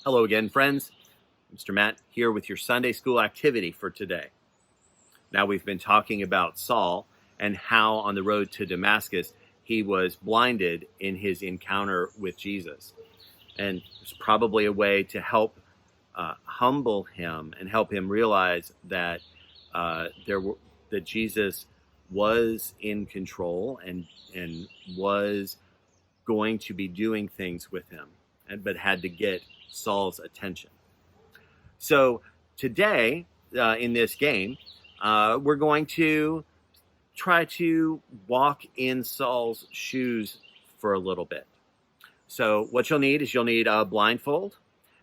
Hello again, friends. Mr. Matt here with your Sunday school activity for today. Now, we've been talking about Saul and how on the road to Damascus he was blinded in his encounter with Jesus. And it's probably a way to help humble him and help him realize that that Jesus was in control and was going to be doing things with him, but had to get Saul's attention. So today, in this game, we're going to try to walk in Saul's shoes for a little bit. So what you'll need is a blindfold,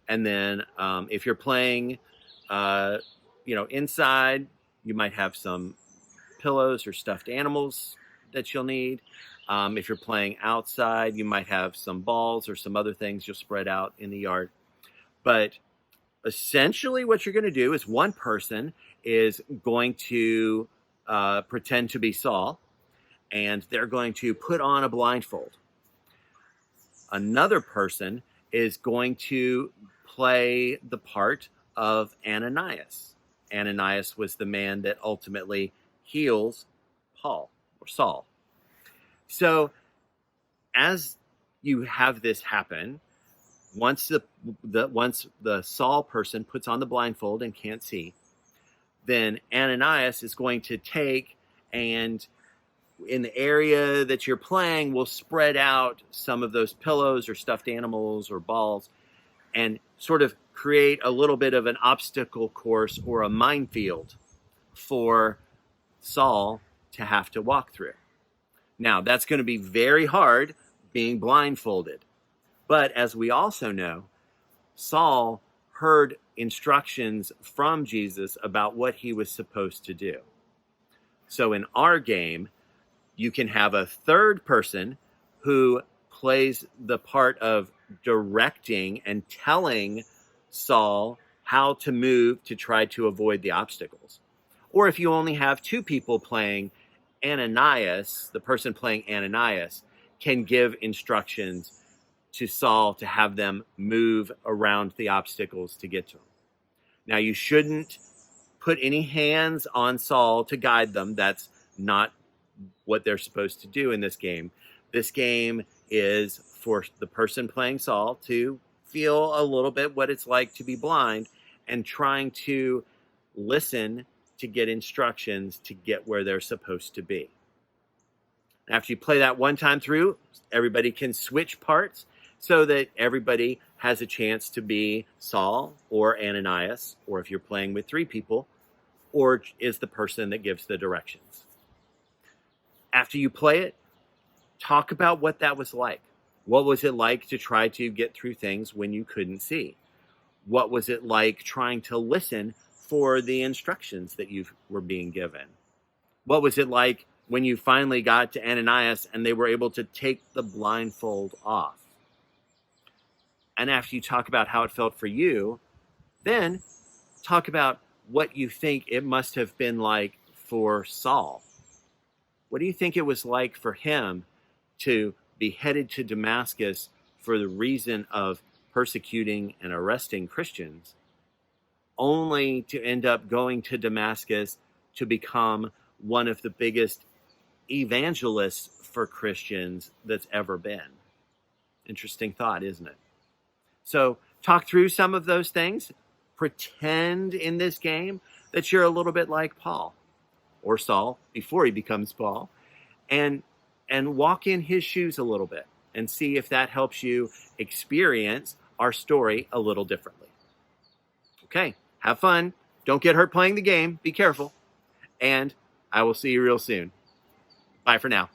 and then if you're playing, inside, you might have some pillows or stuffed animals that you'll need. If you're playing outside, you might have some balls or some other things you'll spread out in the yard. But essentially what you're going to do is one person is going to pretend to be Saul, and they're going to put on a blindfold. Another person is going to play the part of Ananias. Ananias was the man that ultimately heals Paul or Saul. So as you have this happen, once the Saul person puts on the blindfold and can't see, then Ananias is going to take and in the area that you're playing will spread out some of those pillows or stuffed animals or balls and sort of create a little bit of an obstacle course or a minefield for Saul to have to walk through. Now, that's going to be very hard being blindfolded. But as we also know, Saul heard instructions from Jesus about what he was supposed to do. So in our game, you can have a third person who plays the part of directing and telling Saul how to move to try to avoid the obstacles. Or if you only have two people playing, Ananias, the person playing Ananias, can give instructions to Saul to have them move around the obstacles to get to him. Now, you shouldn't put any hands on Saul to guide them. That's not what they're supposed to do in this game. This game is for the person playing Saul to feel a little bit what it's like to be blind and trying to listen to get instructions to get where they're supposed to be. After you play that one time through, everybody can switch parts so that everybody has a chance to be Saul or Ananias, or if you're playing with three people, or is the person that gives the directions. After you play it, talk about what that was like. What was it like to try to get through things when you couldn't see? What was it like trying to listen for the instructions that you were being given? What was it like when you finally got to Ananias and they were able to take the blindfold off? And after you talk about how it felt for you, then talk about what you think it must have been like for Saul. What do you think it was like for him to be headed to Damascus for the reason of persecuting and arresting Christians, only to end up going to Damascus to become one of the biggest evangelists for Christians that's ever been? Interesting thought, isn't it? So talk through some of those things. Pretend in this game that you're a little bit like Paul or Saul before he becomes Paul, and walk in his shoes a little bit and see if that helps you experience our story a little differently. Okay, have fun. Don't get hurt playing the game. Be careful. And I will see you real soon. Bye for now.